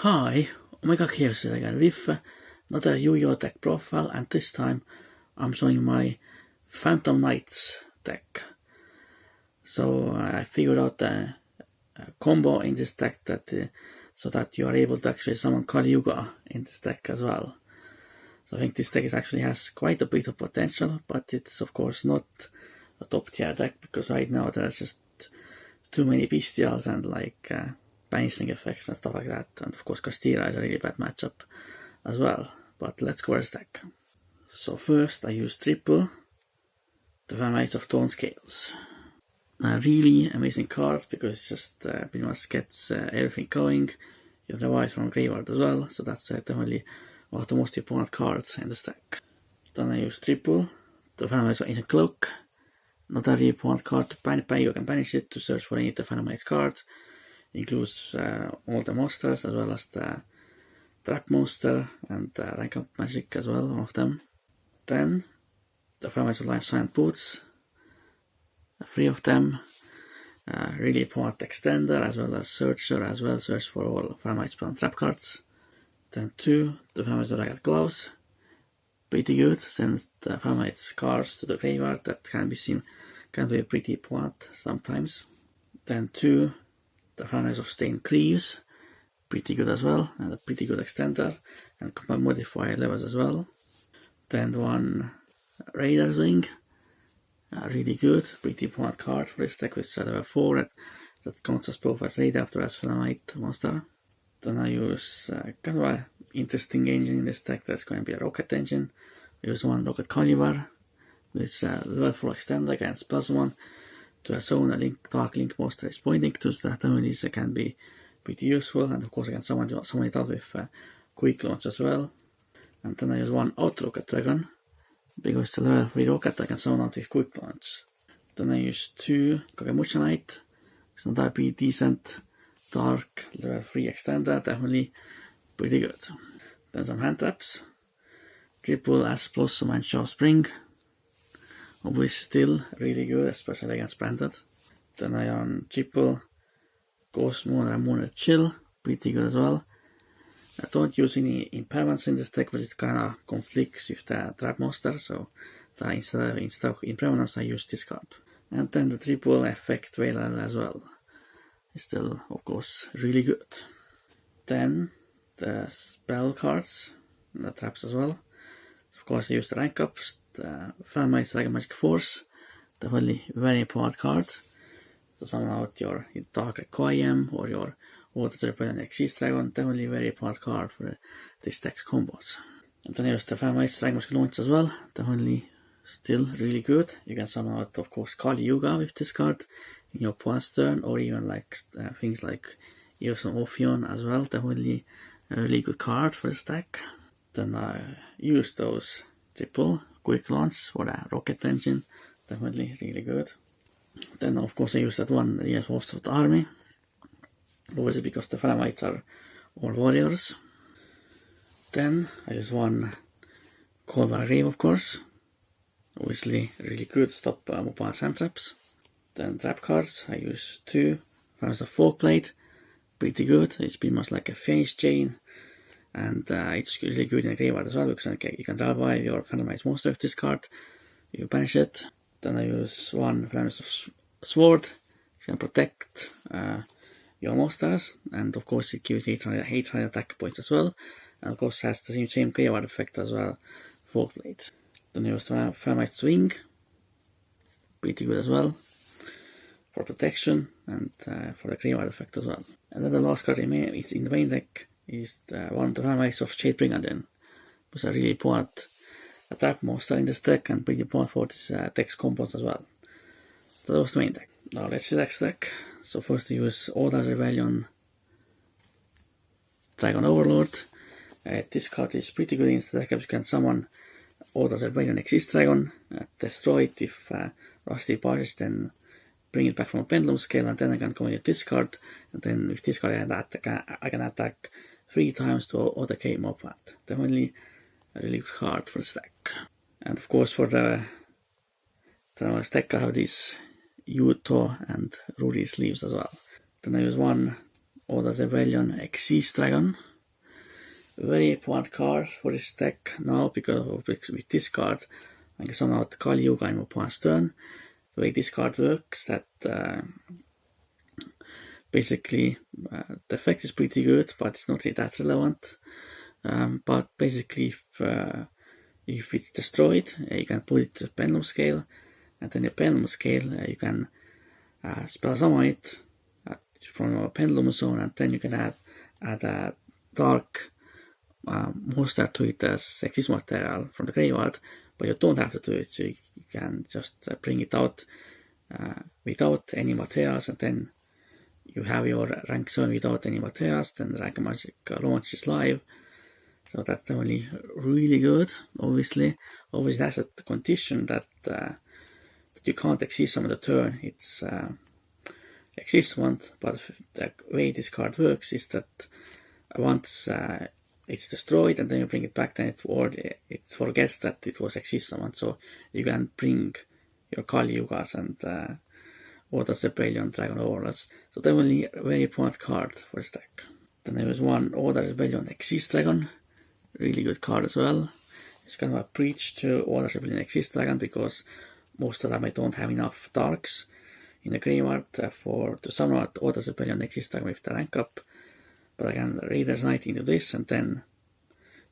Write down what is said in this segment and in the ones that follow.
Hi, Omega here again with another Yu-Gi-Oh deck profile, and this time I'm showing my Phantom Knights deck. So I figured out a combo in this deck that so that you are able to actually summon Kali Yuga in this deck as well. So I think this deck actually has quite a bit of potential, but it's of course not a top tier deck because right now there's just too many bestials and like banishing effects and stuff like that, and of course Castira is a really bad matchup as well. But let's go as deck. So first I use triple the Knights of Tone Scales. A really amazing card because it just pretty much gets everything going. You have revive from graveyard as well, so that's definitely one of the most important cards in this deck. Then I use triple the Knights of Ancient Cloak. Not a really important card to banish. You can banish it to search for any of the Phantom Knights cards. Includes all the monsters as well as the trap monster and rank up magic as well, one of them. Then the Phantom Knights of Lion Giant Boots, 3 of them. Really important extender as well as searcher as well, search for all Phantom Knights and trap cards. Then 2 the Phantom Knights of Ragged Gloves, pretty good, sends the Phantom Knights cards to the graveyard. That can be pretty important sometimes. Then 2 the Phantom Knights of Stained Greaves, pretty good as well, and a pretty good extender, and can modify levels as well. Then 1 Raider's Wing, really good, pretty important card for this deck with level 4 that counts as both as Raider after as Phantom Knight monster. Then I use kind of an interesting engine in this deck. That's going to be a Rocket engine. I use 1 Rocket Caliber with level 4 extender against +1 to a zone a dark link monster is pointing to, so that abilities can be pretty useful, and of course I can summon it up with quick launch as well. And then I use 1 Out Rocket Dragon, because it's a level 3 rocket I can summon out with quick launch. Then I use 2 Kagemusha Knight, it's not a pretty decent dark level 3 extender, definitely pretty good. Then some hand traps, triple S Blossom and Shaw Spring, obviously still really good, especially against branded. Then I on triple Ghost Moon and Moon Chill, pretty good as well. I don't use any impairments in this deck, but it kinda conflicts with the trap monster, so instead of impermanence I use this card. And then the triple effect Veiler as well. It's still of course really good. Then the spell cards, and the traps as well. So of course I use the rank ups, the Phantom Knights Dragon Magic Force, definitely very important card to summon out your Dark Requiem or your Water Rebellion Exist Dragon, definitely very important card for this deck's combos. And then I use the Phantom Knights Dragon Magic Launch as well, definitely still really good. You can summon out of course Kali Yuga with this card in your opponent's turn, or even like things like Eos and Ophion as well, definitely a really good card for this deck. Then I use those triple quick launch for the rocket engine, definitely really good. Then of course I use that 1 reinforced of the army, obviously because the Phantom Knights are all warriors. Then I use 1 Cold War Grave of course, obviously really good, stop opponent's hand traps. Then trap cards, I use 2 Phantoms of Folkblade, pretty good, it's pretty much like a Phase Chain, and it's really good in the graveyard as well, because you can revive your Phantom Knights monster with this card, you banish it. Then I use 1 Phantoms of Sword, it can protect your monsters, and of course it gives 800 attack points as well, and of course has the same graveyard effect as well, Folkblade. Then I use Phantom Knights Wing, pretty good as well, for protection and for the graveyard effect as well. And then the last card in the main deck is one of the Phantom Knights of Shade Brigadon, which is a really important trap monster in this deck and pretty important for this deck's combos as well. So that was the main deck. Now let's see the next deck. So first we use Orda's Rebellion Dragon Overlord. This card is pretty good in this deck because you can summon Orda's Rebellion Exist Dragon, destroy it if Rusty passes, then bring it back from a pendulum scale, and then I can go into this card, and then with this card I can attack 3 times to OTK my opponent. Definitely a really good card for this deck. And of course for the next deck I have these Yuto and Ruri sleeves as well. Then I use 1 Orda's Rebellion Exist Dragon, very important card for this deck now, because with this card I can summon out Kali Yuga in my opponent's turn. The way this card works, that basically the effect is pretty good, but it's not really that relevant. But basically, if it's destroyed, you can put it to the pendulum scale, and then the pendulum scale you can spell summon it from a pendulum zone, and then you can add a dark monster to it as exist material from the graveyard, but you don't have to do it, so you can just bring it out without any materials, and then you have your rank 7 without any materials, then the rank magic launches live. So that's definitely really good. Obviously that's a condition that you can't exist summon the turn. It's exist one, but the way this card works is that once it's destroyed and then you bring it back, then it forgets that it was exist summon. So you can bring your Kali Yugas and Orders Rebellion, Dragon Overlords. So definitely a very important card for this deck. Then there was one Orders Rebellion Exist Dragon. Really good card as well. It's kind of a breach to Orders Rebellion Exist Dragon, because most of them I don't have enough darks in the graveyard to summon out Orders Rebellion Exist Dragon with the rank up. But I can Raider's Knight into this and then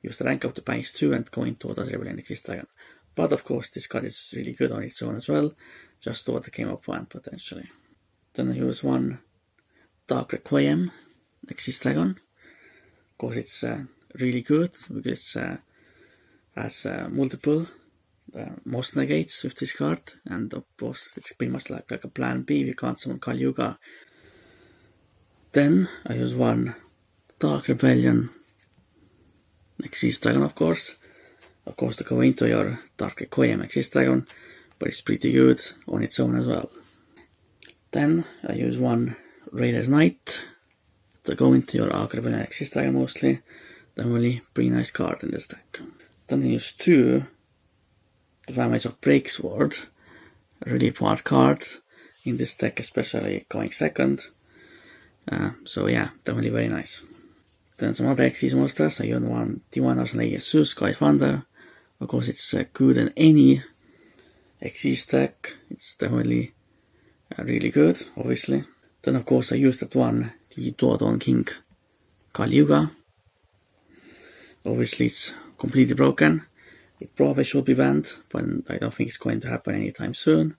use the rank up to banish 2 and go into Orders Rebellion Exist Dragon. But of course this card is really good on its own as well, just what came up one potentially. Then I use one Dark Requiem Exist Dragon. Of course it's really good because it has multiple most negates with this card, and of course it's pretty much like a plan B if you can't summon Kali Yuga. Then I use one Dark Rebellion Exist Dragon, of course to go into your Dark Requiem Exist Dragon, but it's pretty good on its own as well. Then I use one Raider's Knight to go into your Dark Rebellion Exist Dragon mostly. Definitely pretty nice card in this deck. Then I use two the Damage of Breaksword, a really important card in this deck, especially going second. So yeah, definitely very nice. Then some other Exist monsters. I use one Divine Arsenal Zeus Sky Thunder. Of course it's good in any Exist deck. It's definitely really good, obviously. Then of course I used that one, the Duodon King Kali Yuga. Obviously it's completely broken. It probably should be banned, but I don't think it's going to happen anytime soon.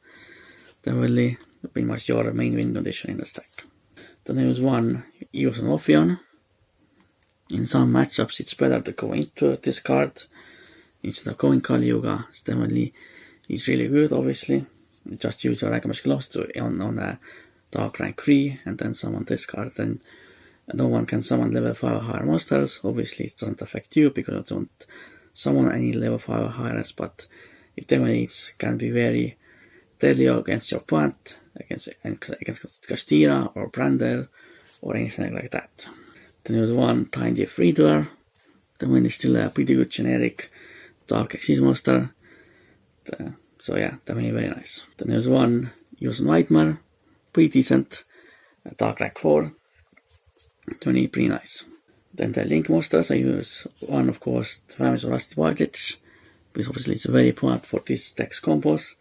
Definitely pretty much your main win condition in this deck. Then there was one Eos and Ophion. In some matchups it's better to go into this card instead of going Kali Yuga. It's really good, obviously. You just use your rank magic loss on a dark rank 3 and then summon this card. Then no one can summon level 5 or higher monsters. Obviously it doesn't affect you because you don't summon any level 5 or higher, but it definitely can be very deadly against your opponent, against Castira or Brander or anything like that. Then there's one Tiny Freedoer. The one is still a pretty good generic dark Exist monster. So yeah, definitely very nice. Then there's one Use Nightmare, pretty decent, dark rank 4. Definitely pretty nice. Then the Link monsters, I use one, of course, the Famous Rusty Partridge, because obviously it's very important for this deck's combos.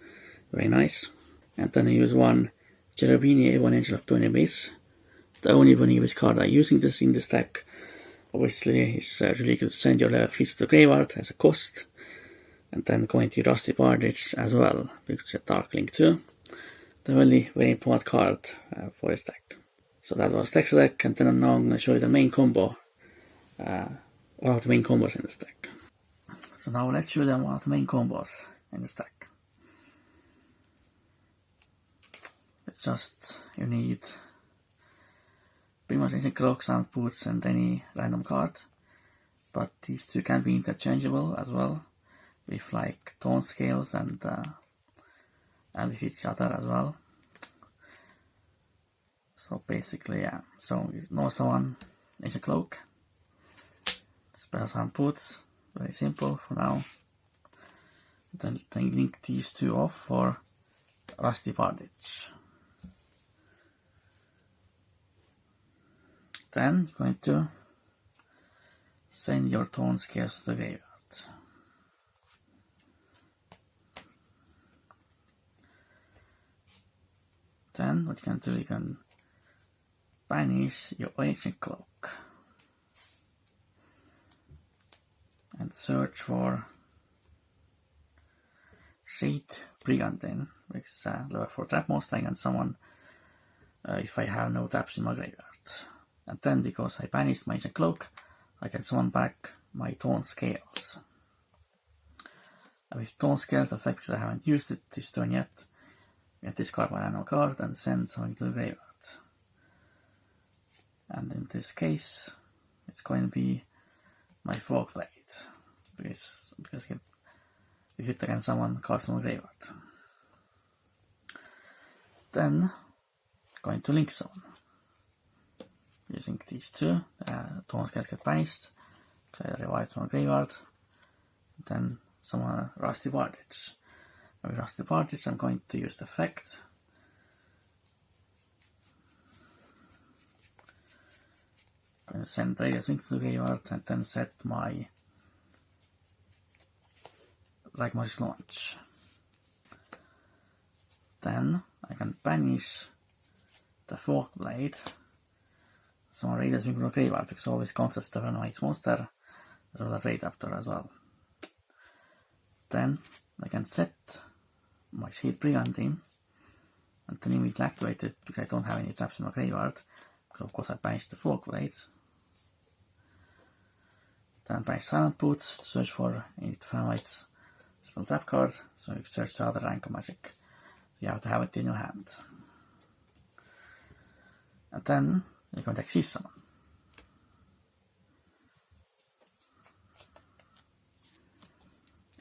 Very nice. And then I use one Cherubini A1 Angel of Burning Abyss. The only Burning Abyss card I'm using this in this deck. Obviously it's really good to send your level 3 to the graveyard as a cost. And then go into Rusty Partridge as well, because it's a Dark Link too. The really very important card for this deck. So that was Dex deck, and then now I'm going to show you the main combo. One of the main combos in this deck. So now let's show them one of the main combos in this deck. It's just, you need pretty much instant clock, sound boots and any random card. But these two can be interchangeable as well, with like tone scales and with each other as well. So basically, yeah. So you know someone is a cloak. Spell sound boots, very simple for now. Then link these two off for Rusty Partridge. Then going to send your tone scales to the graveyard. Then what you can do, you can banish your ancient cloak and search for Shade Brigandine, which is level 4 trap monster. I can summon if I have no traps in my graveyard. And then, because I banished my ancient cloak, I can summon back my Tone Scales. With Tone Scales effect, because I haven't used it this turn yet, I can discard my random card and send something to the graveyard. And in this case, it's going to be my Fog Blade, because if it can summon cards from the graveyard. Then, going to Link Zone. Using these two, Tone Scales get banished, so I revive from the graveyard, then summon Rusty Partridge. And with Rusty Partridge, I'm going to use the effect. I'm going to send Radius Wing to the graveyard and then set my Magic Launch. Then I can banish the Fog Blade, summon Radius Wing from the graveyard, because it always counts as the Venomite monster, as well as Raidaptor as well. Then I can set my Shade Brigandine and then immediately activate it, because I don't have any traps in my graveyard, because of course I banished the Fog Blade. Then banish Silent Boots to search for any Venomite's spell trap card, so you can search the other rank of magic. You have to have it in your hand. And then you're going to Exceed Summon.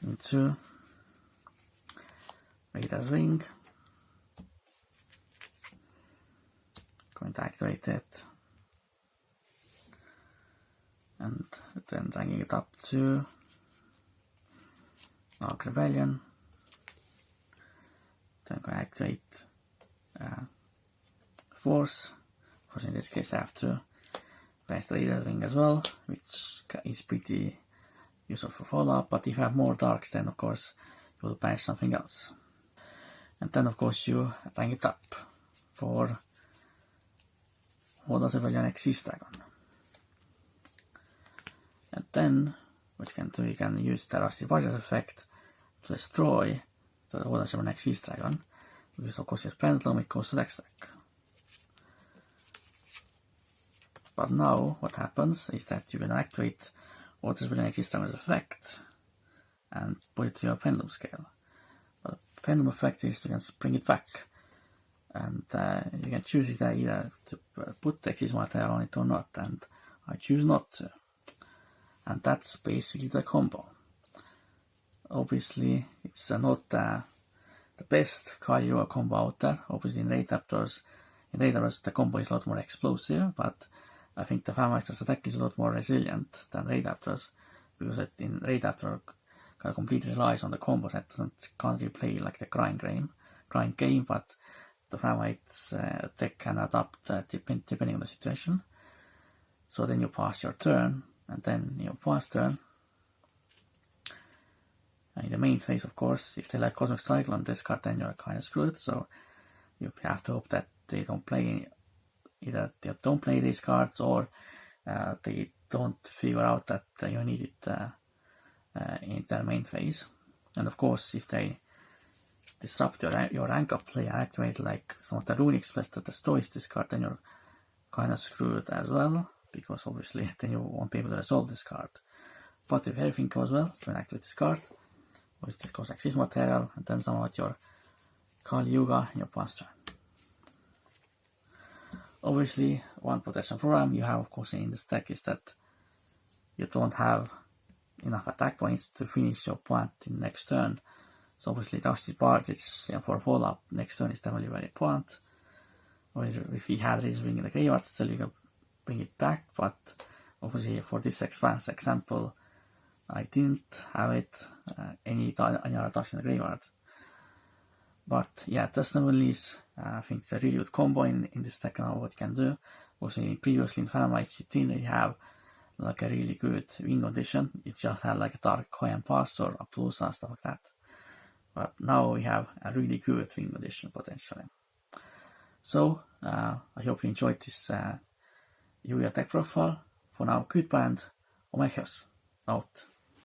Into Radius Wing. Going to activate it. And then dragging it up to Arc Rebellion. Then I'm going to activate Force. Of course, in this case I have to banish the Radius Wing as well, which is pretty useful for follow-up, but if you have more darks, then of course you will banish something else. And then of course you rank it up for Horda's Rebellion Xyz Dragon. And then what you can do, you can use the Rusty Partridge effect to destroy the Horda's Rebellion Xyz Dragon, because of course it's Pendulum, it goes to the next deck. But now what happens is that you can activate Horda's Rebellion Xyz Dragon's effect and put it to your Pendulum scale. But the Pendulum effect is you can bring it back, and you can choose either to put the Xyz material on it or not, and I choose not to. And that's basically the combo. Obviously, it's not the best Kali YUGA combo out there. Obviously, in Raidaptors, the combo is a lot more explosive, but I think the Fameister's attack is a lot more resilient than Raidaptors, because in Raidaptor kind of completely relies on the combos that can't really play like the grind game, but the Famite's attack can adapt depending on the situation. So then you pass your turn, and then your pass turn. And in the main phase, of course, if they like Cosmic Cyclone discard, then you're kind of screwed, so you have to hope that they don't play either they don't play these cards, or they don't figure out that you need it in their main phase. And of course, if they disrupt your rank up play and activate like some of the runic spells that destroys this card, then you're kind of screwed as well, because obviously then you won't be able to resolve this card. But if everything goes well, you can activate this card, which this goes Xyz material, and then summon out your Kali YUGA in your pass turn. Obviously, one potential problem you have, of course, in this deck is that you don't have enough attack points to finish your point in next turn. So obviously, Rusty Partridge for follow-up next turn is definitely very important. Or if he had his ring in the graveyard, still you can bring it back. But obviously, for this example, I didn't have it any other attacks in the graveyard. But yeah, Dustin Release, I think it's a really good combo in this deck and what you can do. Also, previously in Phantom Knights, you didn't really have like a really good wing condition. It just had like a dark cyan pass or a plus and stuff like that. But now we have a really good wing condition potentially. So I hope you enjoyed this YUGA tech profile. For now, goodbye and Omekios out.